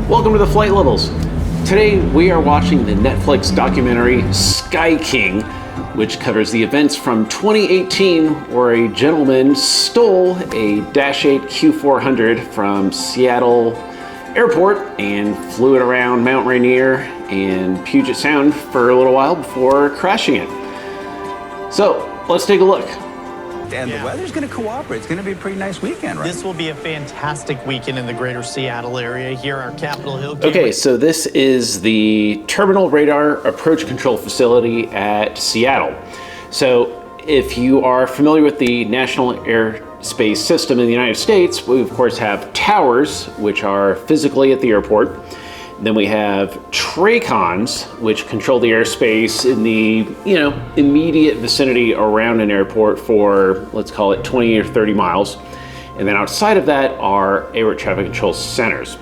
Welcome to the Flight Levels. Today we are watching the Netflix documentary Sky King, which covers the events from 2018 where a gentleman stole a Dash 8 Q400 from Seattle Airport and flew it around Mount Rainier and Puget Sound for a little while before crashing it. So let's take a look. And the weather's going to cooperate. It's going to be a pretty nice weekend, right? This will be a fantastic weekend in the greater Seattle area here at Capitol Hill. Okay, so this is the Terminal Radar Approach Control Facility at Seattle. So if you are familiar with the National Airspace System in the United States, we of course have towers, which are physically at the airport. Then we have TRACONs, which control the airspace in the immediate vicinity around an airport for, let's call it 20 or 30 miles. And then outside of that are air traffic control centers.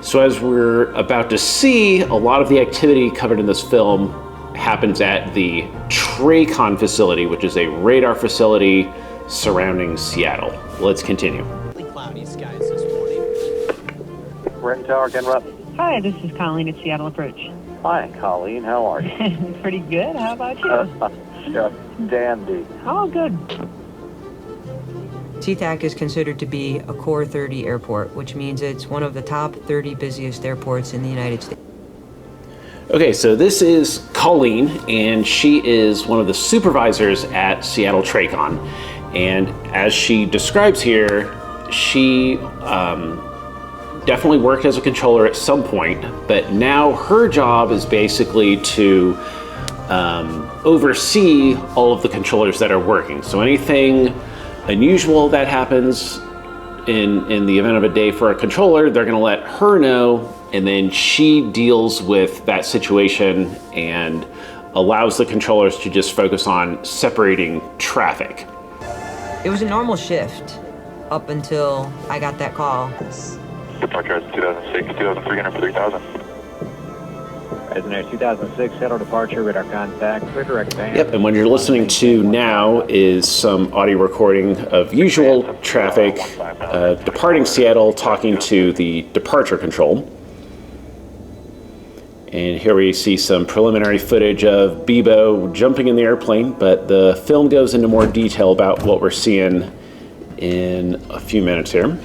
So as we're about to see, a lot of the activity covered in this film happens at the TRACON facility, which is a radar facility surrounding Seattle. Let's continue. Cloudy skies this morning. Red Tower, Ken Rupp. Hi, this is Colleen at Seattle Approach. Hi, Colleen. How are you? Pretty good. How about you? Just dandy. Oh, good. Sea-Tac is considered to be a Core 30 airport, which means it's one of the top 30 busiest airports in the United States. Okay, so this is Colleen, and she is one of the supervisors at Seattle TRACON. And as she describes here, she definitely worked as a controller at some point, but now her job is basically to oversee all of the controllers that are working. So anything unusual that happens in the event of a day for a controller, they're gonna let her know, and then she deals with that situation and allows the controllers to just focus on separating traffic. It was a normal shift up until I got that call. Departure 2006, 2300 for 3000. Resonator 2006, shuttle departure, radar contact, clear direct band. Yep, and what you're listening to now is some audio recording of usual traffic departing Seattle, talking to the departure control. And here we see some preliminary footage of Beebo jumping in the airplane, but the film goes into more detail about what we're seeing in a few minutes here.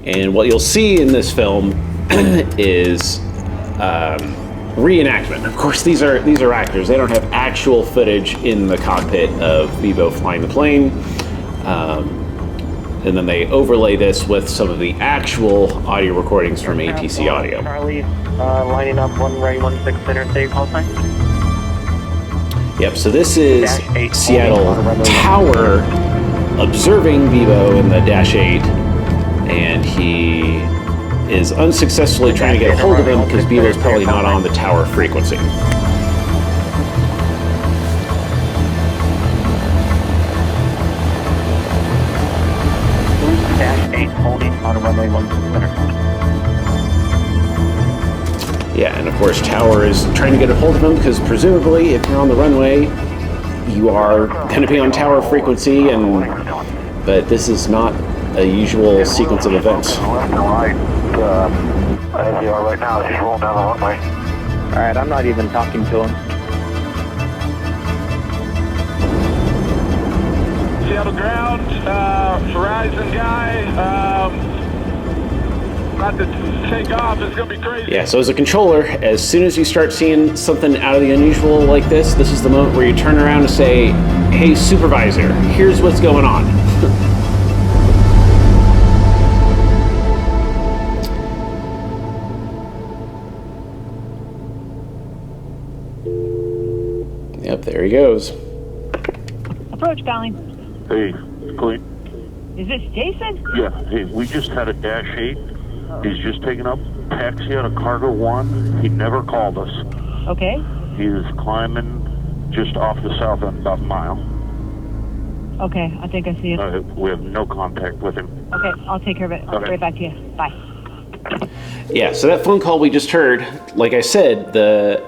And what you'll see in this film is reenactment. Of course, these are actors. They don't have actual footage in the cockpit of Beebo flying the plane. And then they overlay this with some of the actual audio recordings from ATC Audio. Charlie, lining up one right, 16 center, say call sign. Yep, so this is Seattle Tower observing Beebo in the Dash 8. And he is unsuccessfully trying to get a hold of him because Beebo's probably not on the tower frequency. Dash 8 holding on runway 16 center. Yeah, and of course Tower is trying to get a hold of him because presumably if you're on the runway, you are going to be on tower frequency, but this is not a usual sequence of events. Right now, just rolling down the runway. All right, I'm not even talking to him. Seattle ground, Verizon guy, about to take off. It's going to be crazy. Yeah, so as a controller, as soon as you start seeing something out of the unusual like this is the moment where you turn around and say, hey, supervisor, here's what's going on. Yep, there he goes. Approach, Colleen. Hey, Clint. Is this Jason? Yeah, hey, we just had a Dash 8. He's just taken up taxi out of Cargo 1. He never called us. Okay. He is climbing just off the south end, about a mile. Okay, I think I see it. We have no contact with him. Okay, I'll take care of it. I'll be right back to you. Bye. Yeah, so that phone call we just heard, like I said, the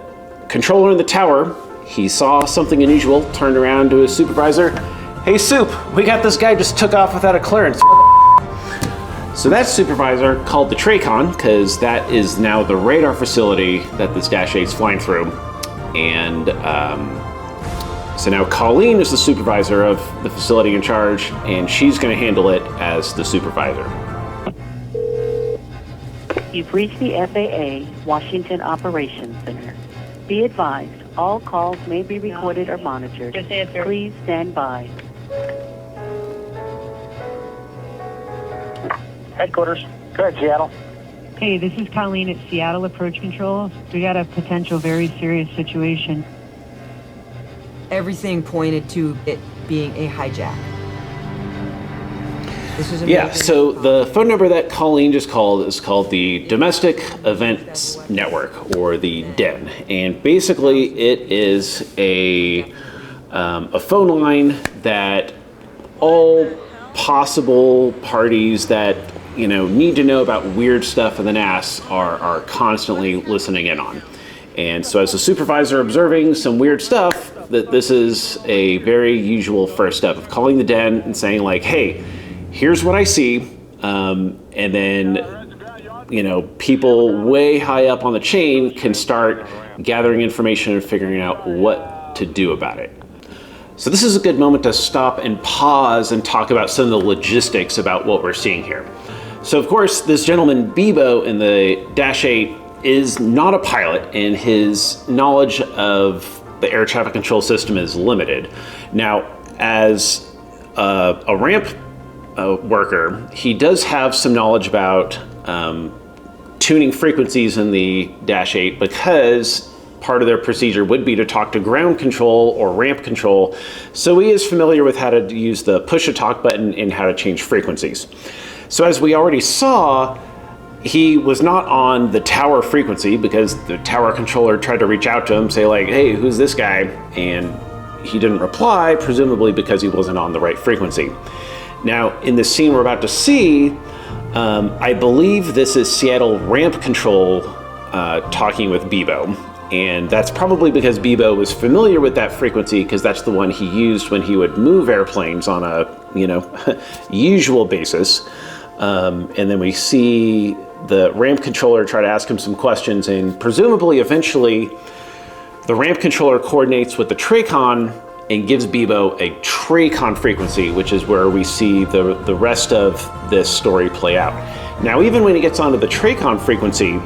controller in the tower, he saw something unusual, turned around to his supervisor. Hey, Soup, we got this guy just took off without a clearance. So that supervisor called the TRACON, because that is now the radar facility that this Dash 8's flying through. And so now Colleen is the supervisor of the facility in charge, and she's going to handle it as the supervisor. You've reached the FAA Washington Operations Center. Be advised, all calls may be recorded or monitored. Just answer. Please stand by. Headquarters. Go ahead, Seattle. Hey, this is Colleen at Seattle Approach Control. We got a potential very serious situation. Everything pointed to it being a hijack. This is Yeah, amazing. so the phone number that Colleen just called is called the Domestic Events Network, or the DEN. And basically it is a phone line that all possible parties that need to know about weird stuff in the NAS are constantly listening in on. And so as a supervisor observing some weird stuff, that this is a very usual first step of calling the DEN and saying like, hey, here's what I see. And then, people way high up on the chain can start gathering information and figuring out what to do about it. So this is a good moment to stop and pause and talk about some of the logistics about what we're seeing here. So of course, this gentleman Beebo in the Dash 8 is not a pilot, and his knowledge of the air traffic control system is limited. Now, as a ramp worker, he does have some knowledge about tuning frequencies in the Dash 8, because part of their procedure would be to talk to ground control or ramp control. So he is familiar with how to use the push-to-talk button and how to change frequencies. So as we already saw, he was not on the tower frequency because the tower controller tried to reach out to him, say like, hey, who's this guy? And he didn't reply, presumably because he wasn't on the right frequency. Now, in the scene we're about to see, I believe this is Seattle ramp control talking with Beebo. And that's probably because Beebo was familiar with that frequency, because that's the one he used when he would move airplanes on a, usual basis. And then we see the ramp controller try to ask him some questions, and presumably eventually the ramp controller coordinates with the TRACON and gives Beebo a TRACON frequency, which is where we see the rest of this story play out. Now, even when he gets onto the TRACON frequency,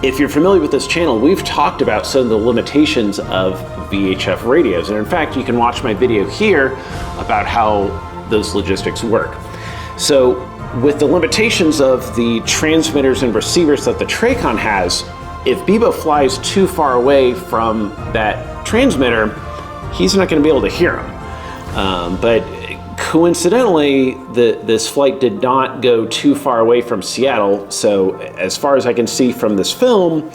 if you're familiar with this channel, we've talked about some of the limitations of VHF radios. And in fact, you can watch my video here about how those logistics work. So with the limitations of the transmitters and receivers that the TRACON has, if Beebo flies too far away from that transmitter, he's not going to be able to hear him. But coincidentally, this flight did not go too far away from Seattle. So as far as I can see from this film,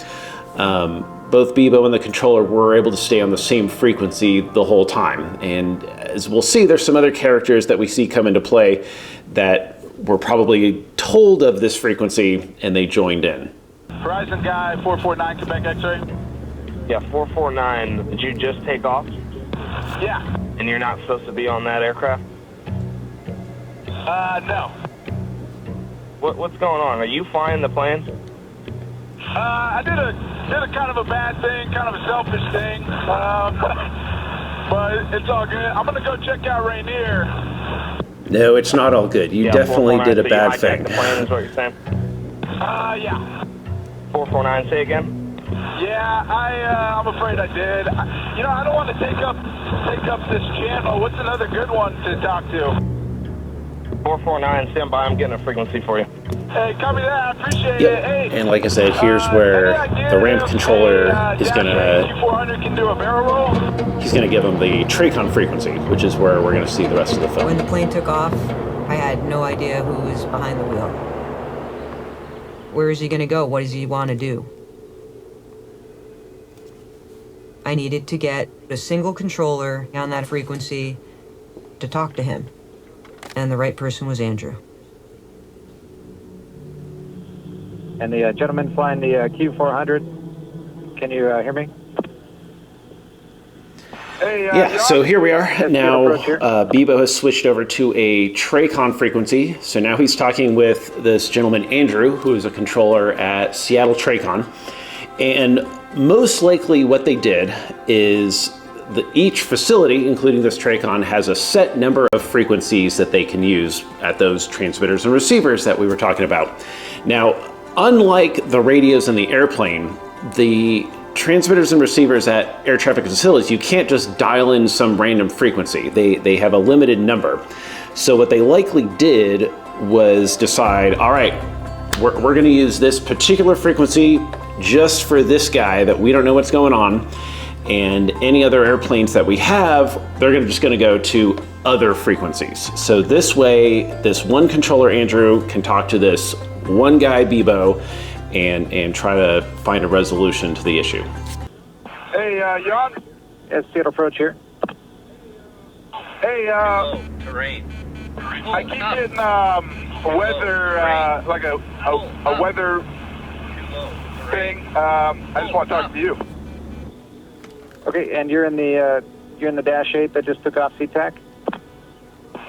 both Beebo and the controller were able to stay on the same frequency the whole time. And as we'll see, there's some other characters that we see come into play that were probably told of this frequency and they joined in. Horizon guy 449 Quebec X-ray. Yeah, 449. Did you just take off? Yeah. And you're not supposed to be on that aircraft? No. What's going on? Are you flying the plane? I did a kind of a bad thing, kind of a selfish thing. But it's all good. I'm gonna go check out Rainier. No, it's not all good. You definitely did a bad thing. The plane is what you're saying? Yeah. 449, say again? Yeah, I'm afraid I did. I don't want to take up this channel. What's another good one to talk to? 449, stand by. I'm getting a frequency for you. Hey, copy that. I appreciate Yep. it. Hey, And like I said, here's where the ramp controller is gonna, Q400 can do a barrel roll. he's gonna give him the TRACON frequency, which is where we're gonna see the rest of the When film. the plane took off, I had no idea who was behind the wheel. Where is he gonna go? What does he want to do? I needed to get a single controller on that frequency to talk to him. And the right person was Andrew. And the gentleman flying the Q400, can you hear me? Yeah, so here we are. Now, Beebo has switched over to a TRACON frequency. So now he's talking with this gentleman, Andrew, who is a controller at Seattle TRACON. And most likely what they did is each facility, including this TRACON, has a set number of frequencies that they can use at those transmitters and receivers that we were talking about. Now, unlike the radios in the airplane, the transmitters and receivers at air traffic facilities, you can't just dial in some random frequency. They have a limited number. So what they likely did was decide, all right, we're going to use this particular frequency just for this guy that we don't know what's going on. And any other airplanes that we have, they're just going to go to other frequencies. So this way, this one controller, Andrew, can talk to this one guy, Beebo, and try to find a resolution to the issue. Hey, you on? Yes, Seattle Approach here. Hey, terrain. I keep getting weather, like a weather thing. I just want to talk to you. Okay, and you're in the Dash 8 that just took off Sea-Tac?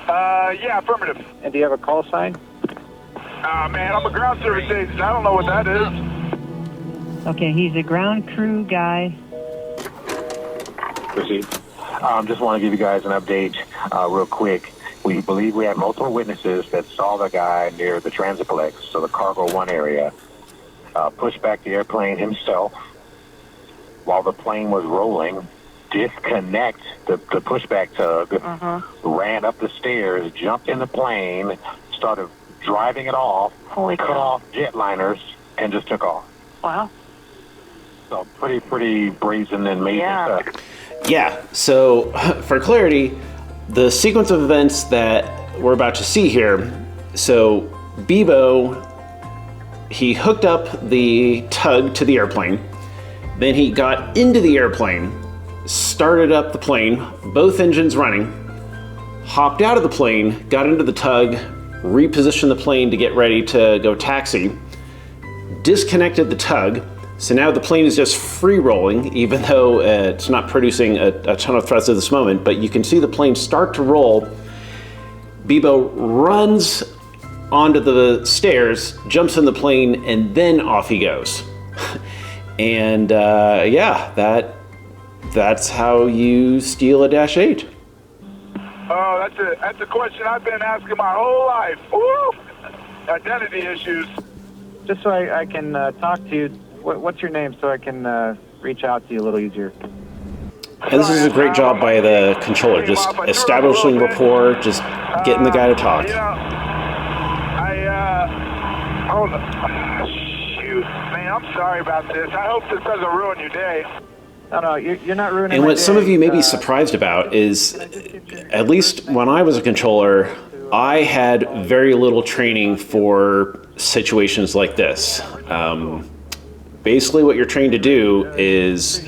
Yeah, affirmative. And do you have a call sign? Man, I'm a ground service agent. I don't know what that is. Okay, he's a ground crew guy. Proceed. Just want to give you guys an update real quick. We believe we have multiple witnesses that saw the guy near the Transitplex, so the Cargo 1 area, push back the airplane himself while the plane was rolling, disconnect the pushback tug, ran up the stairs, jumped in the plane, started driving it off, cut off jetliners, and just took off. Wow. So pretty brazen and amazing stuff. Yeah, so for clarity, the sequence of events that we're about to see here, so Beebo, he hooked up the tug to the airplane, then he got into the airplane, started up the plane, both engines running, hopped out of the plane, got into the tug, repositioned the plane to get ready to go taxi, disconnected the tug, so now the plane is just free rolling, even though it's not producing a ton of thrust at this moment, but you can see the plane start to roll. Beebo runs onto the stairs, jumps in the plane, and then off he goes. And yeah, that's how you steal a Dash 8. Oh, that's a question I've been asking my whole life. Woo! Identity issues. Just so I can talk to you, what's your name so I can reach out to you a little easier? And this is a great job by the controller, just establishing rapport, just getting the guy to talk. You know, hold on. Shoot, man, I'm sorry about this. I hope this doesn't ruin your day. No, you're not ruining And my what day. some of you may be surprised about is, at least when I was a controller, I had very little training for situations like this. Basically what you're trained to do is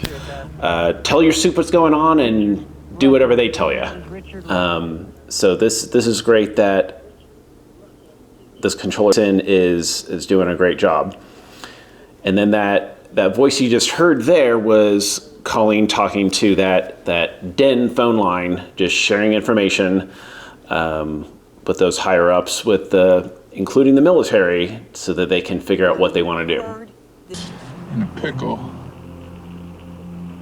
tell your soup what's going on and do whatever they tell you. So this is great that this controller is doing a great job. And then that voice you just heard there was Colleen talking to that den phone line, just sharing information with those higher ups, including the military, so that they can figure out what they want to do. In a pickle.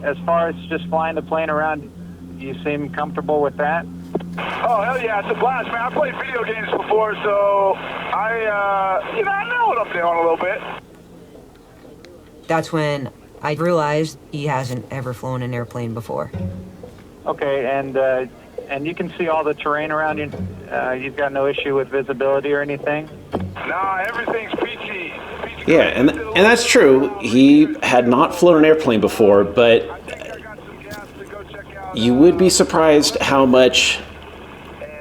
As far as just flying the plane around, you seem comfortable with that? Oh, hell yeah, it's a blast, man. I played video games before, so I know what I'm doing a little bit. That's when I realized he hasn't ever flown an airplane before. Okay, and you can see all the terrain around you. You've got no issue with visibility or anything? Nah, everything's peachy. Yeah, and that's true. He had not flown an airplane before, but you would be surprised how much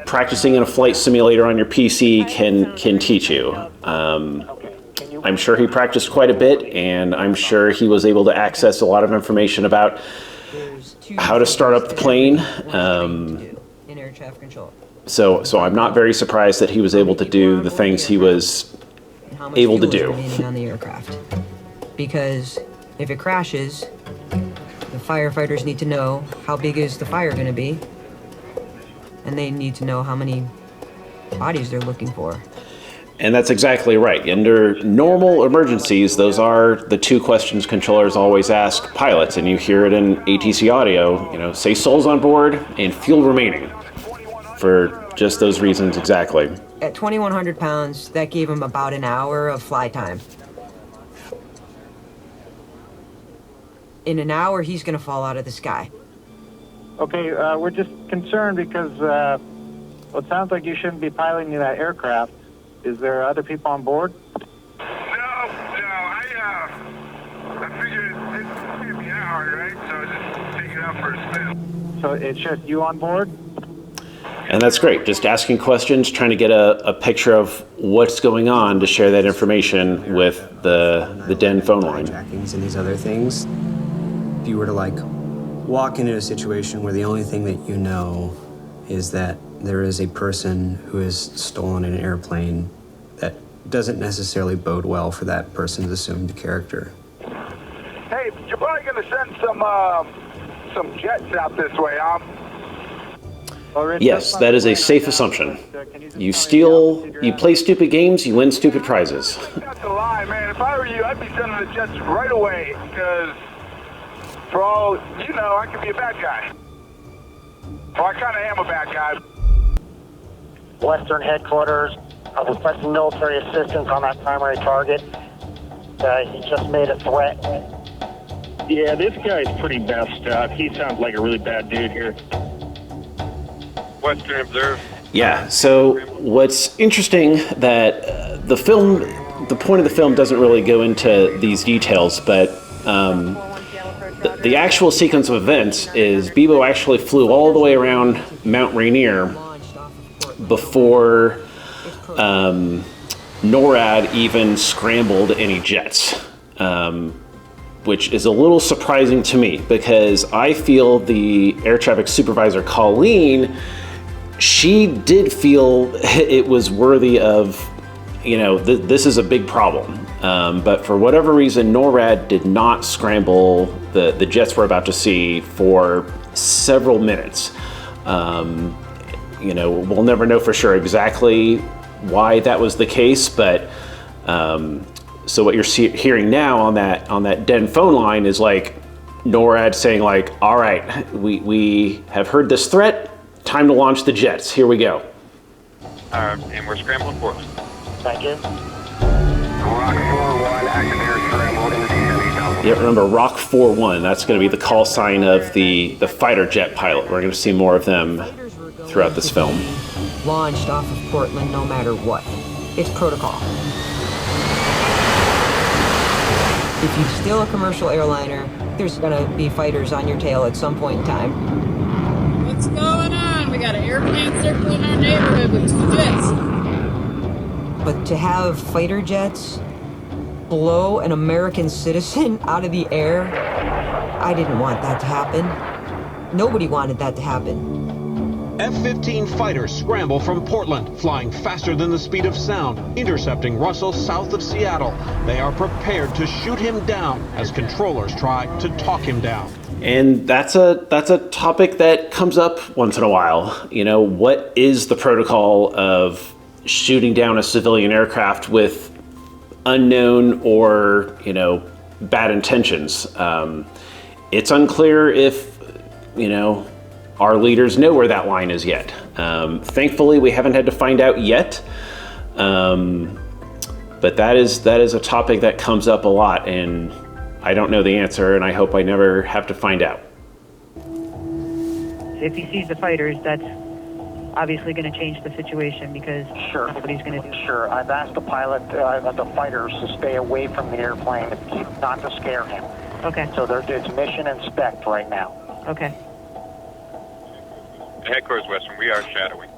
practicing in a flight simulator on your PC can teach you. I'm sure he practiced quite a bit, and I'm sure he was able to access a lot of information about how to start up the plane. In air traffic control. So I'm not very surprised that he was able to do the things he was able to do. On the aircraft. Because if it crashes, the Firefighters need to know how big is the fire going to be, and they need to know how many bodies they're looking for. And that's exactly right. Under normal emergencies, those are the two questions controllers always ask pilots, and you hear it in ATC audio, say souls on board and fuel remaining, for just those reasons exactly. At 2,100 pounds, that gave him about an hour of fly time. In an hour, he's going to fall out of the sky. Okay, we're just concerned because well, it sounds like you shouldn't be piloting that aircraft. Is there other people on board? No, I figured it's gonna be an hour, right? So just take it out for a spin. So it's just you on board? And that's great. Just asking questions, trying to get a picture of what's going on to share that information with the Den phone line. Hijackings and these other things. If you were to walk into a situation where the only thing that you know is that there is a person who has stolen an airplane, that doesn't necessarily bode well for that person's assumed character. Hey, you're probably gonna send some jets out this way, Yes, that is a safe assumption. You play stupid games, you win stupid prizes. That's a lie, man. If I were you, I'd be sending the jets right away, because for all you know, I could be a bad guy. Well, I kind of am a bad guy. Western headquarters, requesting military assistance on that primary target. He just made a threat. Yeah, this guy's pretty messed up. He sounds like a really bad dude here. Western observe. Yeah, so what's interesting that the point of the film doesn't really go into these details, but the actual sequence of events is Beebo actually flew all the way around Mount Rainier before NORAD even scrambled any jets, which is a little surprising to me, because I feel the air traffic supervisor, Colleen, she did feel it was worthy of, this is a big problem. But for whatever reason, NORAD did not scramble the jets we're about to see for several minutes. We'll never know for sure exactly why that was the case, but so what you're hearing now on that Den phone line is NORAD saying all right, we have heard this threat, time to launch the jets, here we go. And we're scrambling for us. Thank you. Rock 4-1, active air scramble in the descent. Yeah, remember Rock 4-1, that's going to be the call sign of the fighter jet pilot. We're going to see more of them throughout this film. Launched off of Portland no matter what. It's protocol. If you steal a commercial airliner, there's gonna be fighters on your tail at some point in time. What's going on? We got an airplane circling our neighborhood with 2 jets. But to have fighter jets blow an American citizen out of the air, I didn't want that to happen. Nobody wanted that to happen. F-15 fighters scramble from Portland, flying faster than the speed of sound, intercepting Russell south of Seattle. They are prepared to shoot him down as controllers try to talk him down. And that's a topic that comes up once in a while. What is the protocol of shooting down a civilian aircraft with unknown or, bad intentions? It's unclear if, our leaders know where that line is yet. Thankfully, we haven't had to find out yet. But that is a topic that comes up a lot, and I don't know the answer, and I hope I never have to find out. If he sees the fighters, that's obviously going to change the situation, because what he's going to do. Sure. I've asked the pilot, the fighters, to stay away from the airplane, not to scare him. Okay. So it's mission inspect right now. Okay. Headquarters, Western, we are shadowing.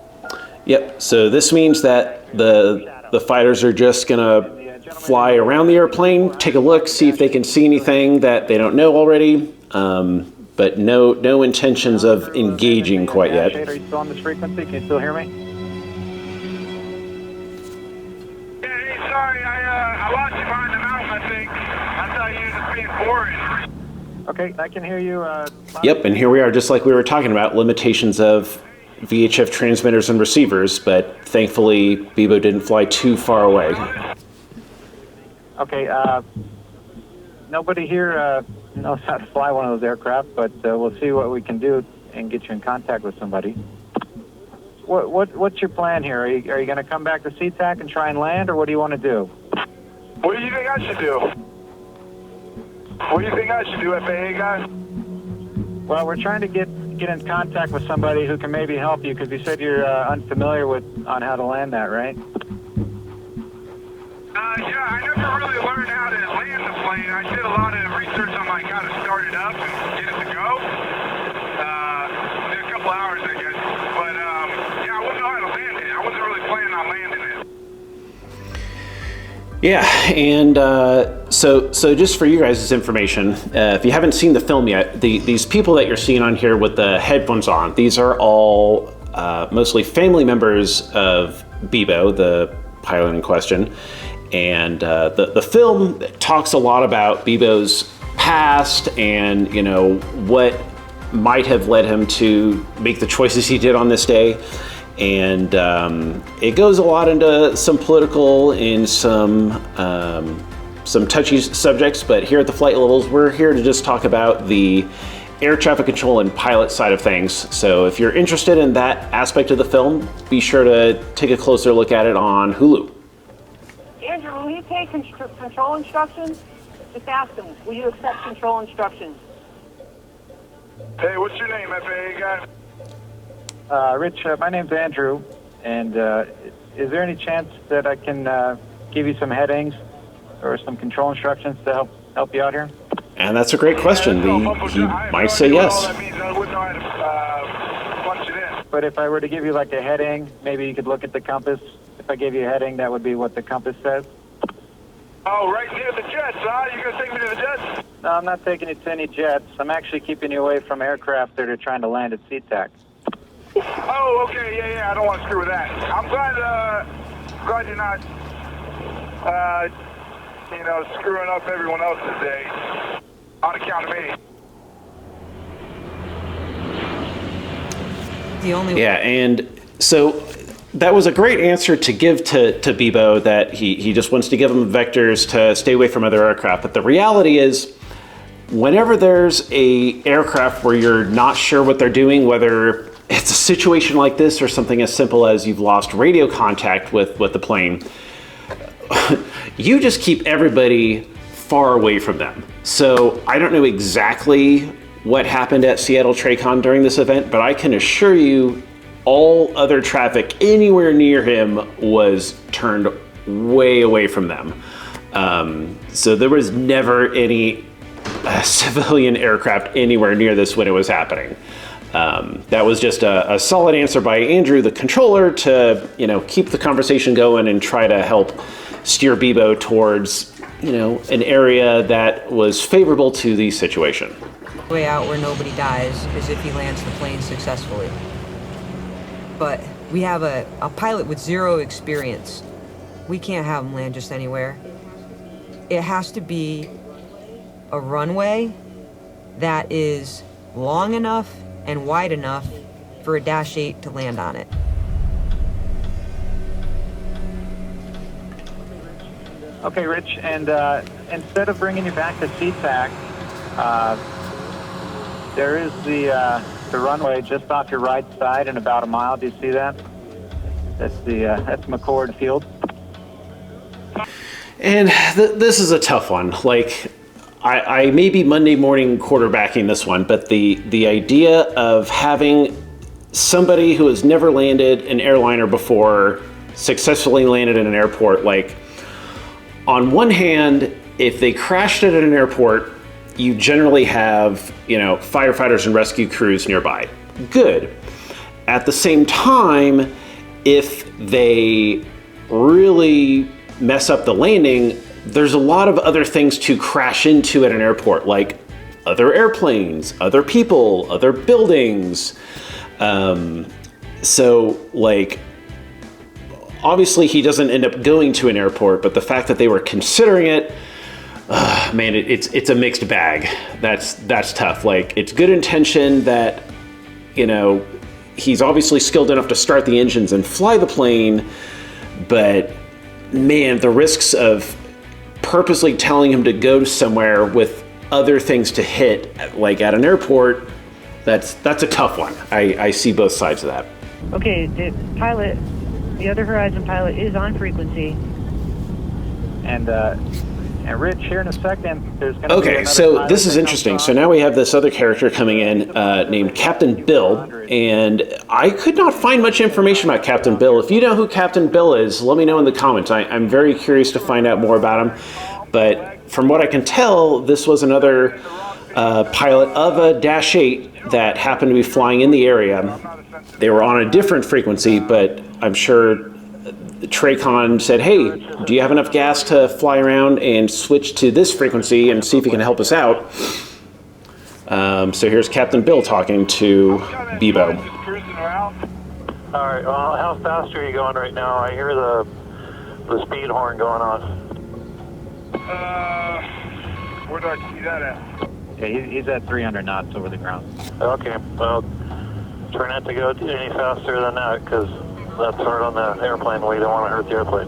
Yep, so this means that the fighters are just gonna fly around the airplane, take a look, see if they can see anything that they don't know already, but no intentions of engaging quite yet. Are you still on this frequency? Can you still hear me? Yeah, hey, sorry, I lost you behind the mountain, I think. I thought you were just being boring. Okay, I can hear you. Yep, and here we are, just like we were talking about, limitations of VHF transmitters and receivers, but thankfully Beebo didn't fly too far away. Okay, nobody here knows how to fly one of those aircraft, but we'll see what we can do and get you in contact with somebody. What's your plan here? Are you going to come back to Sea-Tac and try and land, or what do you want to do? What do you think I should do? What do you think I should do, FAA guy? Well, we're trying to get in contact with somebody who can maybe help you, because you said you're unfamiliar on how to land that, right? Yeah, I never really learned how to land the plane. I did a lot of research on like how to start it up and get it to go. Did a couple hours, I guess. But yeah, I wouldn't know how to land it. I wasn't really planning on landing it. Yeah, and so just for you guys' information, if you haven't seen the film yet, these people that you're seeing on here with the headphones on, these are all mostly family members of Beebo, the pilot in question. And the film talks a lot about Beebo's past and, you know, what might have led him to make the choices he did on this day. And it goes a lot into some political and some touchy subjects, but here at the Flight Levels, we're here to just talk about the air traffic control and pilot side of things. So if you're interested in that aspect of the film, be sure to take a closer look at it on Hulu. Andrew, will you take control instructions? Just ask him, will you accept control instructions? Hey, what's your name, FAA guy? Rich, my name's Andrew, and is there any chance that I can give you some headings or some control instructions to help you out here? And that's a great question. He might say yes. But if I were to give you like a heading, maybe you could look at the compass. If I gave you a heading, that would be what the compass says. Oh, right near the jets, huh? You gonna take me to the jets? No, I'm not taking you to any jets. I'm actually keeping you away from aircraft that are trying to land at Sea-Tac. Oh, okay, yeah, I don't want to screw with that. I'm glad you're not, screwing up everyone else's day on account of me. Yeah, and so that was a great answer to give to Beebo, that he just wants to give them vectors to stay away from other aircraft. But the reality is, whenever there's a aircraft where you're not sure what they're doing, whether it's a situation like this or something as simple as you've lost radio contact with the plane, you just keep everybody far away from them. So I don't know exactly what happened at Seattle TRACON during this event, but I can assure you all other traffic anywhere near him was turned way away from them. So there was never any civilian aircraft anywhere near this when it was happening. That was just a solid answer by Andrew, the controller, to keep the conversation going and try to help steer Beebo towards an area that was favorable to the situation. The way out where nobody dies is if he lands the plane successfully. But we have a pilot with zero experience. We can't have him land just anywhere. It has to be a runway that is long enough and wide enough for a Dash 8 to land on it. Okay, Rich, and instead of bringing you back to Sea-Tac, there is the runway just off your right side in about a mile. Do you see that? That's McCord Field. And this is a tough one. Like, I may be Monday morning quarterbacking this one, but the idea of having somebody who has never landed an airliner before successfully landed in an airport, like, on one hand, if they crashed it at an airport, you generally have, firefighters and rescue crews nearby. Good. At the same time, if they really mess up the landing, there's a lot of other things to crash into at an airport, like other airplanes, other people, other buildings. So, like, obviously he doesn't end up going to an airport, but the fact that they were considering it, man, it's a mixed bag. That's tough. Like, it's good intention that, you know, he's obviously skilled enough to start the engines and fly the plane, but man, the risks of purposely telling him to go to somewhere with other things to hit, like at an airport, that's a tough one. I see both sides of that. Okay, the pilot, the other Horizon pilot is on frequency. And Rich, here in a second, there's going to be Okay, so this is interesting. So now we have this other character coming in named Captain Bill, and I could not find much information about Captain Bill. If you know who Captain Bill is, let me know in the comments. I'm very curious to find out more about him. But from what I can tell, this was another pilot of a Dash 8 that happened to be flying in the area. They were on a different frequency, but I'm sure Traycon said, hey, do you have enough gas to fly around and switch to this frequency and see if he can help us out? So here's Captain Bill talking to Beebo. All right, well, how fast are you going right now? I hear the speed horn going on. Where do I see that at? Yeah, he's at 300 knots over the ground. Okay, well, try not to go any faster than that, because that's hard on the airplane. We don't want to hurt the airplane.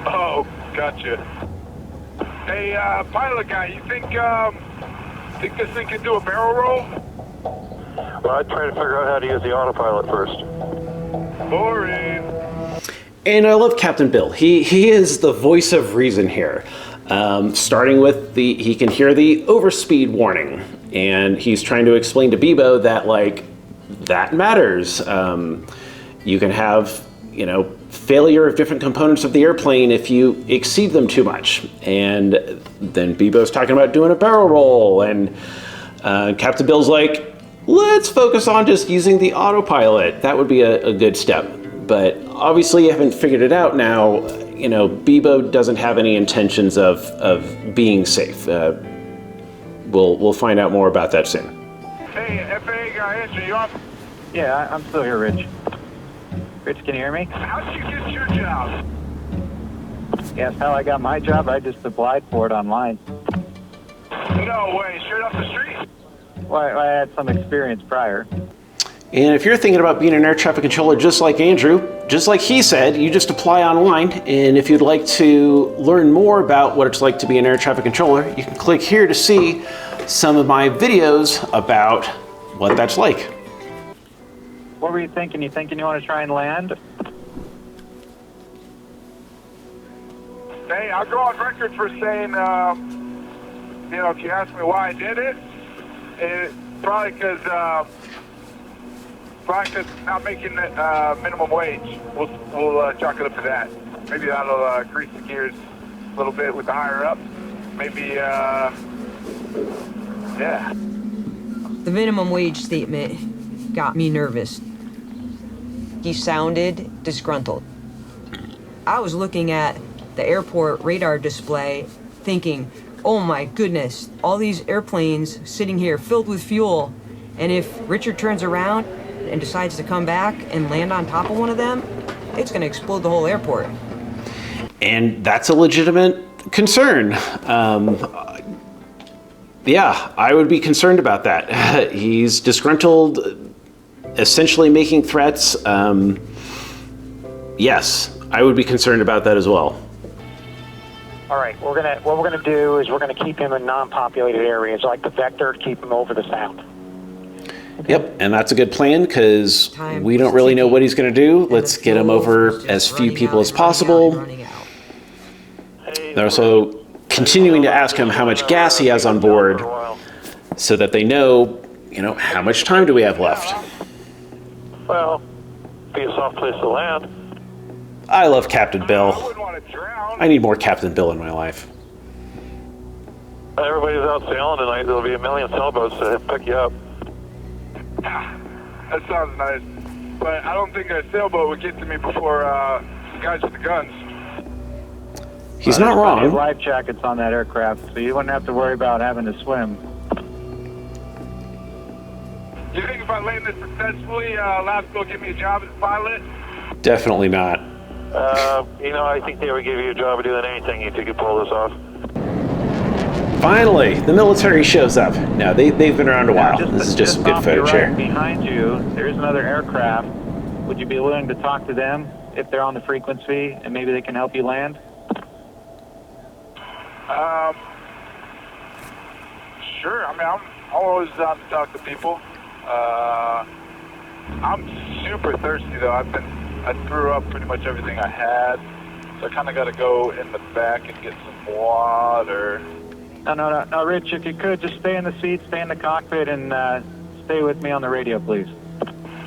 Oh, gotcha. Hey, pilot guy, you think this thing can do a barrel roll? Well, I'd try to figure out how to use the autopilot first. Boring. And I love Captain Bill. He is the voice of reason here. Starting with he can hear the overspeed warning, and he's trying to explain to Beebo that, like, that matters. You can have, you know, failure of different components of the airplane if you exceed them too much. And then Beebo's talking about doing a barrel roll, and Captain Bill's like, let's focus on just using the autopilot. That would be a good step. But obviously you haven't figured it out now. You know, Beebo doesn't have any intentions of being safe. We'll find out more about that soon. Hey, FAA guy, answer you off. Yeah, I'm still here, Rich. Rich, can you hear me? How'd you get your job? Yes, how I got my job? I just applied for it online. No way, straight off the street? Well, I had some experience prior. And if you're thinking about being an air traffic controller just like Andrew, just like he said, you just apply online. And if you'd like to learn more about what it's like to be an air traffic controller, you can click here to see some of my videos about what that's like. What were you thinking? You thinking you want to try and land? Hey, I'll go on record for saying, you know, if you ask me why I did it, it's probably because not making minimum wage. We'll chalk it up to that. Maybe that'll grease the gears a little bit with the higher ups. Maybe, yeah. The minimum wage statement got me nervous. He sounded disgruntled. I was looking at the airport radar display thinking, oh my goodness, all these airplanes sitting here filled with fuel, and if Richard turns around and decides to come back and land on top of one of them, it's gonna explode the whole airport. And that's a legitimate concern. Yeah, I would be concerned about that. He's disgruntled, essentially making threats. Yes, I would be concerned about that as well. All right, what we're gonna do is we're gonna keep him in non-populated areas, like the vector, keep him over the sound. Yep, and that's a good plan because we don't really know what he's going to do. Let's get him over as few people as possible. They're also continuing to ask him how much gas he has on board so that they know, you know, how much time do we have left. Well, be a soft place to land. I love Captain Bill. I need more Captain Bill in my life. Everybody's out sailing tonight. There'll be a million sailboats to pick you up. That sounds nice, but I don't think a sailboat would get to me before guys with the guns. He's not wrong. Life jackets on that aircraft, so you wouldn't have to worry about having to swim. You think if I land this successfully, Labs will give me a job as a pilot? Definitely not. You know, I think they would give you a job of doing anything if you could pull this off. Finally, the military shows up. No, they've been around a while. This is just some good off your footage right here. behind you, there's another aircraft. Would you be willing to talk to them if they're on the frequency, and maybe they can help you land? Sure. I mean, I'm always down to talk to people. I'm super thirsty though. I threw up pretty much everything I had, so I kind of got to go in the back and get some water. No, Rich, if you could, just stay in the seat, stay in the cockpit, and stay with me on the radio, please.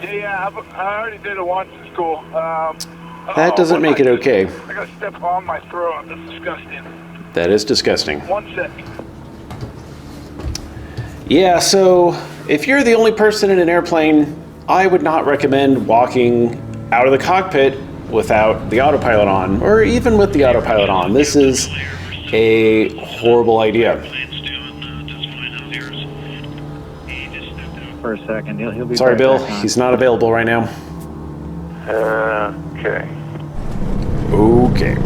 Yeah, I already did it once. It's cool. That doesn't make it okay. I got to step on my throat. That's disgusting. That is disgusting. 1 sec. Yeah, so if you're the only person in an airplane, I would not recommend walking out of the cockpit without the autopilot on, or even with the autopilot on. This is a horrible idea. For a second, he'll be Sorry, right Bill, back on. he's not available right now. Okay. Okay.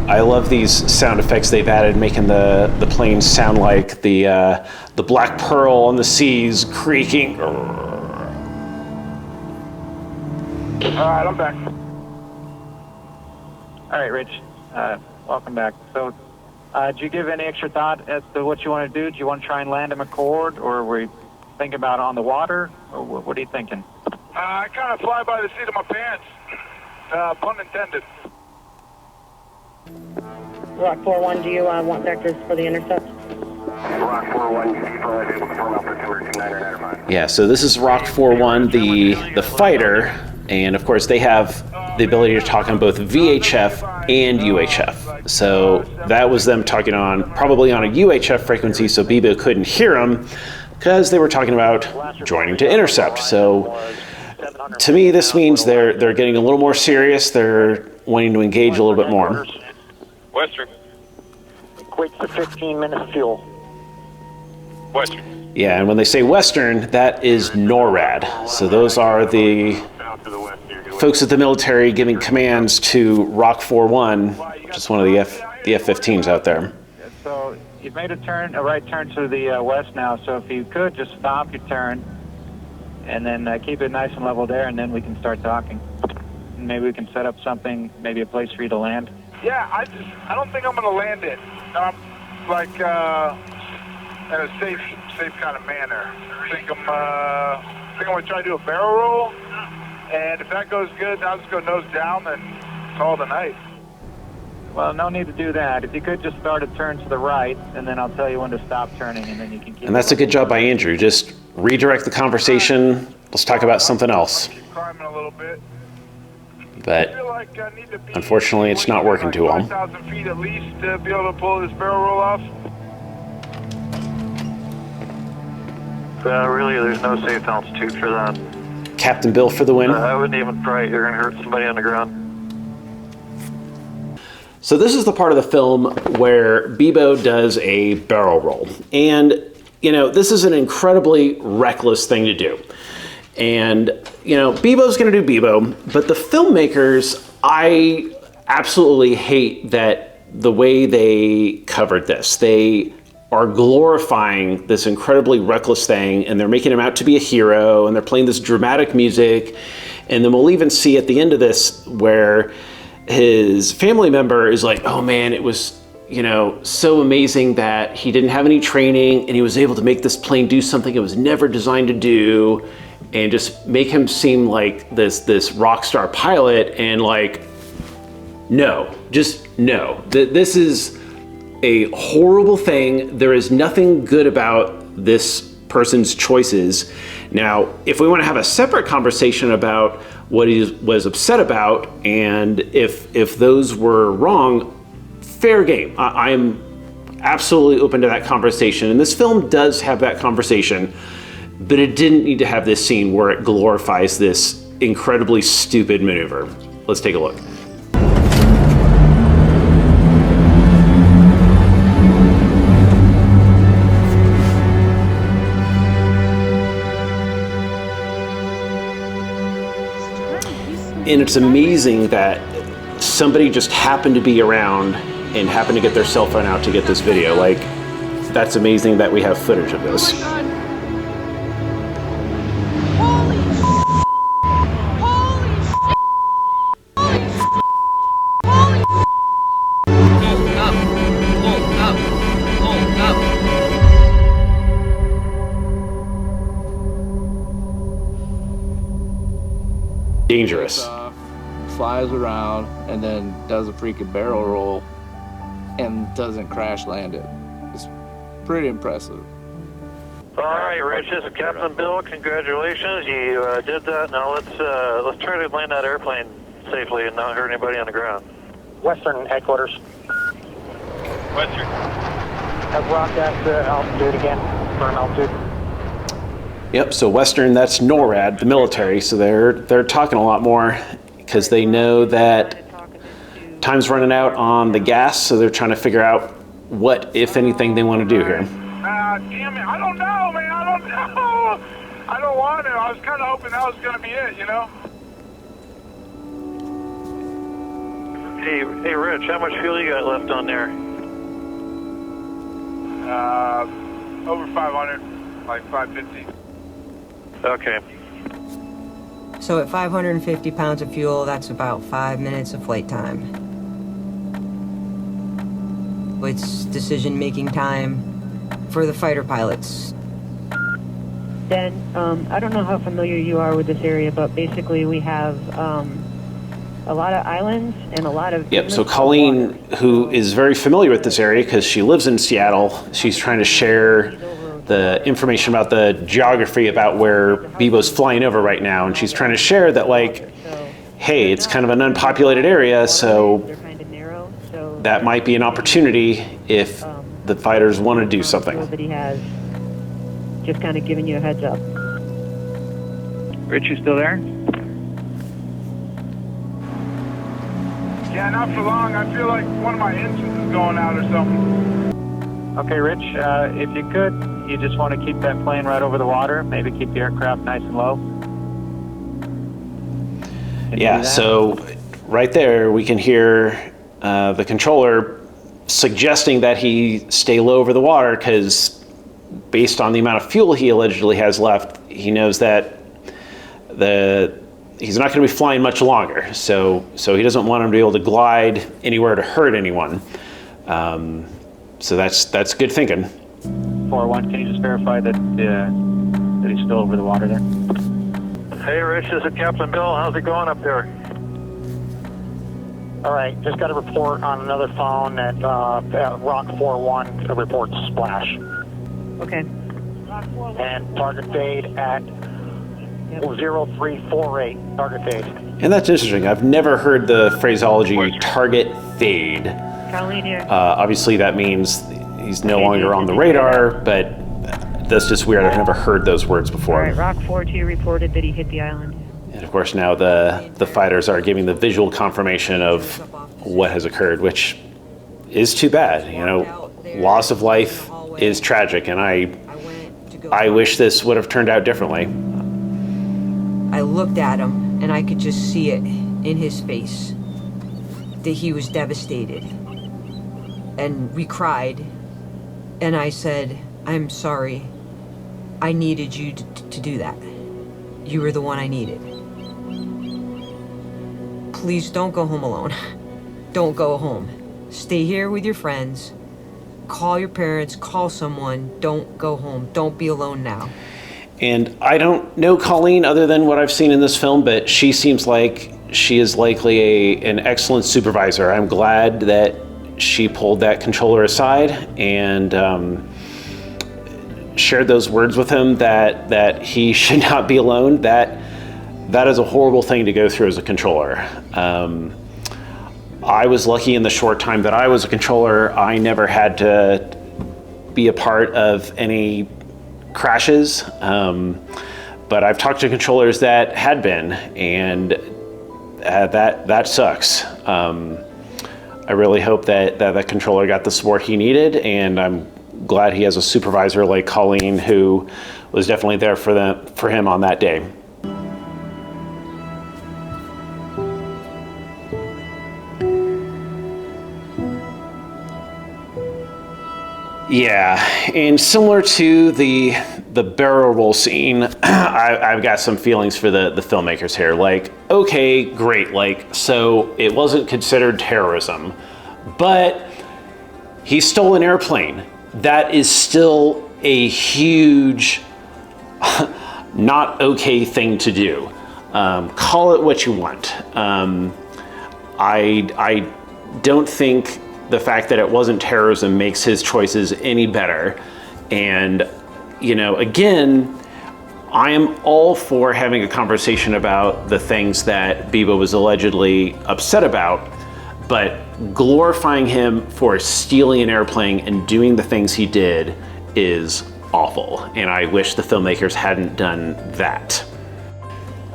I love these sound effects they've added, making the plane sound like the black pearl on the seas creaking. All right, I'm back. All right, Rich, welcome back. So, did you give any extra thought as to what you want to do? Do you want to try and land a McCord, or were you thinking about on the water, or what are you thinking? I kind of fly by the seat of my pants. Pun intended. Rock 4-1, do you want vectors for the intercept? Rock 4-1, Beebo is able to form up for 229 Yeah, so this is Rock 4-1, the fighter, and of course they have the ability to talk on both VHF and UHF. So that was them talking on probably on a UHF frequency, so Beebo couldn't hear them because they were talking about joining to intercept. So to me, this means they're getting a little more serious. They're wanting to engage a little bit more. Western. Equates to 15 minutes fuel. Western. Yeah, and when they say Western, that is NORAD. So those are the folks at the military giving commands to Rock 4-1, which is one of the F-15s out there. So you've made a right turn to the west now, so if you could just stop your turn and then keep it nice and level there, and then we can start talking. Maybe we can set up something, maybe a place for you to land. Yeah, I don't think I'm gonna land it. In a safe kind of manner. I think I'm gonna try to do a barrel roll, and if that goes good, I'll just go nose down and call it a night. Well, no need to do that. If you could just start a turn to the right, and then I'll tell you when to stop turning, and then you can keep. And that's a good job by Andrew. Just redirect the conversation. Let's talk about something else. Climbing a little bit. But unfortunately, it's not working too well. 5,000 feet at least to be able to pull this barrel roll off. Really, there's no safe altitude for that. Captain Bill for the win. I wouldn't even try it. You're going to hurt somebody on the ground. So this is the part of the film where Beebo does a barrel roll. And, you know, this is an incredibly reckless thing to do. And, you know, Beebo's going to do Beebo, but the filmmakers, I absolutely hate that the way they covered this. They are glorifying this incredibly reckless thing, and they're making him out to be a hero, and they're playing this dramatic music. And then we'll even see at the end of this where his family member is like, oh man, it was, you know, so amazing that he didn't have any training and he was able to make this plane do something it was never designed to do, and just make him seem like this rock star pilot. And like, no, just no. This is a horrible thing. There is nothing good about this person's choices. Now, if we want to have a separate conversation about what he was upset about, and if those were wrong, fair game. I am absolutely open to that conversation. And this film does have that conversation, but it didn't need to have this scene where it glorifies this incredibly stupid maneuver. Let's take a look. And it's amazing that somebody just happened to be around and happened to get their cell phone out to get this video. Like, that's amazing that we have footage of this. Dangerous. Flies around and then does a freaking barrel roll and doesn't crash land it. It's pretty impressive. All right, Rich, this is Captain Bill. Congratulations, you did that. Now let's try to land that airplane safely and not hurt anybody on the ground. Western headquarters. Western. Have Rock at altitude again, firm altitude. Yep, so Western, that's NORAD, the military, so they're talking a lot more because they know that time's running out on the gas, so they're trying to figure out what, if anything, they want to do here. Damn it, I don't know, man, I don't know. I don't want to. I was kind of hoping that was going to be it, you know? Hey, Rich, how much fuel you got left on there? Over 500, like 550. Okay. So at 550 pounds of fuel, that's about 5 minutes of flight time. It's decision-making time for the fighter pilots. Dan, I don't know how familiar you are with this area, but basically we have a lot of islands and a lot of... Yep, so Colleen, who is very familiar with this area because she lives in Seattle, she's trying to share the information about the geography about where Beebo's flying over right now, and she's trying to share that, like, hey, it's kind of an unpopulated area, so that might be an opportunity if the fighters want to do something. Nobody has just kind of giving you a heads up. Rich, you still there? Yeah, not for long. I feel like one of my engines is going out or something. Okay, Rich, if you could, you just want to keep that plane right over the water, maybe keep the aircraft nice and low. Yeah, so right there we can hear the controller suggesting that he stay low over the water because based on the amount of fuel he allegedly has left, he knows that he's not going to be flying much longer. So he doesn't want him to be able to glide anywhere to hurt anyone. So that's good thinking. 4-1, can you just verify that he's still over the water there? Hey, Rich, this is Captain Bill. How's it going up there? All right, just got a report on another phone at Rock 4-1, a report splash. Okay. And target fade at 0348, target fade. And that's interesting. I've never heard the phraseology target fade. Colleen here. Obviously that means he's no longer on the radar, but that's just weird. I've never heard those words before. All right, Rock 4-2 reported that he hit the island. And of course now the fighters are giving the visual confirmation of what has occurred, which is too bad. You know, loss of life is tragic, and I wish this would have turned out differently. I looked at him and I could just see it in his face that he was devastated. And we cried, and I said, I'm sorry. I needed you to do that. You were the one I needed. Please don't go home alone. Don't go home. Stay here with your friends. Call your parents, call someone. Don't go home. Don't be alone now. And I don't know Colleen other than what I've seen in this film, but she seems like she is likely an excellent supervisor. I'm glad that she pulled that controller aside and shared those words with him that he should not be alone. That is a horrible thing to go through as a controller. I was lucky in the short time that I was a controller. I never had to be a part of any crashes, but I've talked to controllers that had been, and that sucks. I really hope that controller got the support he needed, and I'm glad he has a supervisor like Colleen who was definitely there for him on that day. Yeah, and similar to the barrel roll scene, I've got some feelings for the filmmakers here. Like, okay, great, like, so it wasn't considered terrorism, but he stole an airplane. That is still a huge, not okay thing to do. Call it what you want. I don't think the fact that it wasn't terrorism makes his choices any better. And, you know, again, I am all for having a conversation about the things that Beebo was allegedly upset about, but glorifying him for stealing an airplane and doing the things he did is awful. And I wish the filmmakers hadn't done that.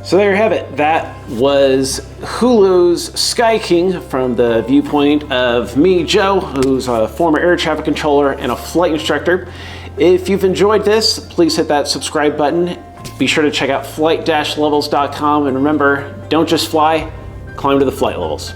So there you have it. That was Hulu's Sky King from the viewpoint of me, Joe, who's a former air traffic controller and a flight instructor. If you've enjoyed this, please hit that subscribe button. Be sure to check out flight-levels.com, and remember, don't just fly, climb to the flight levels.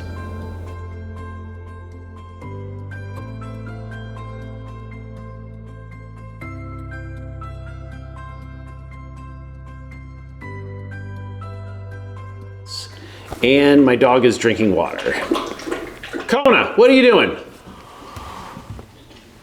And my dog is drinking water. Kona, what are you doing?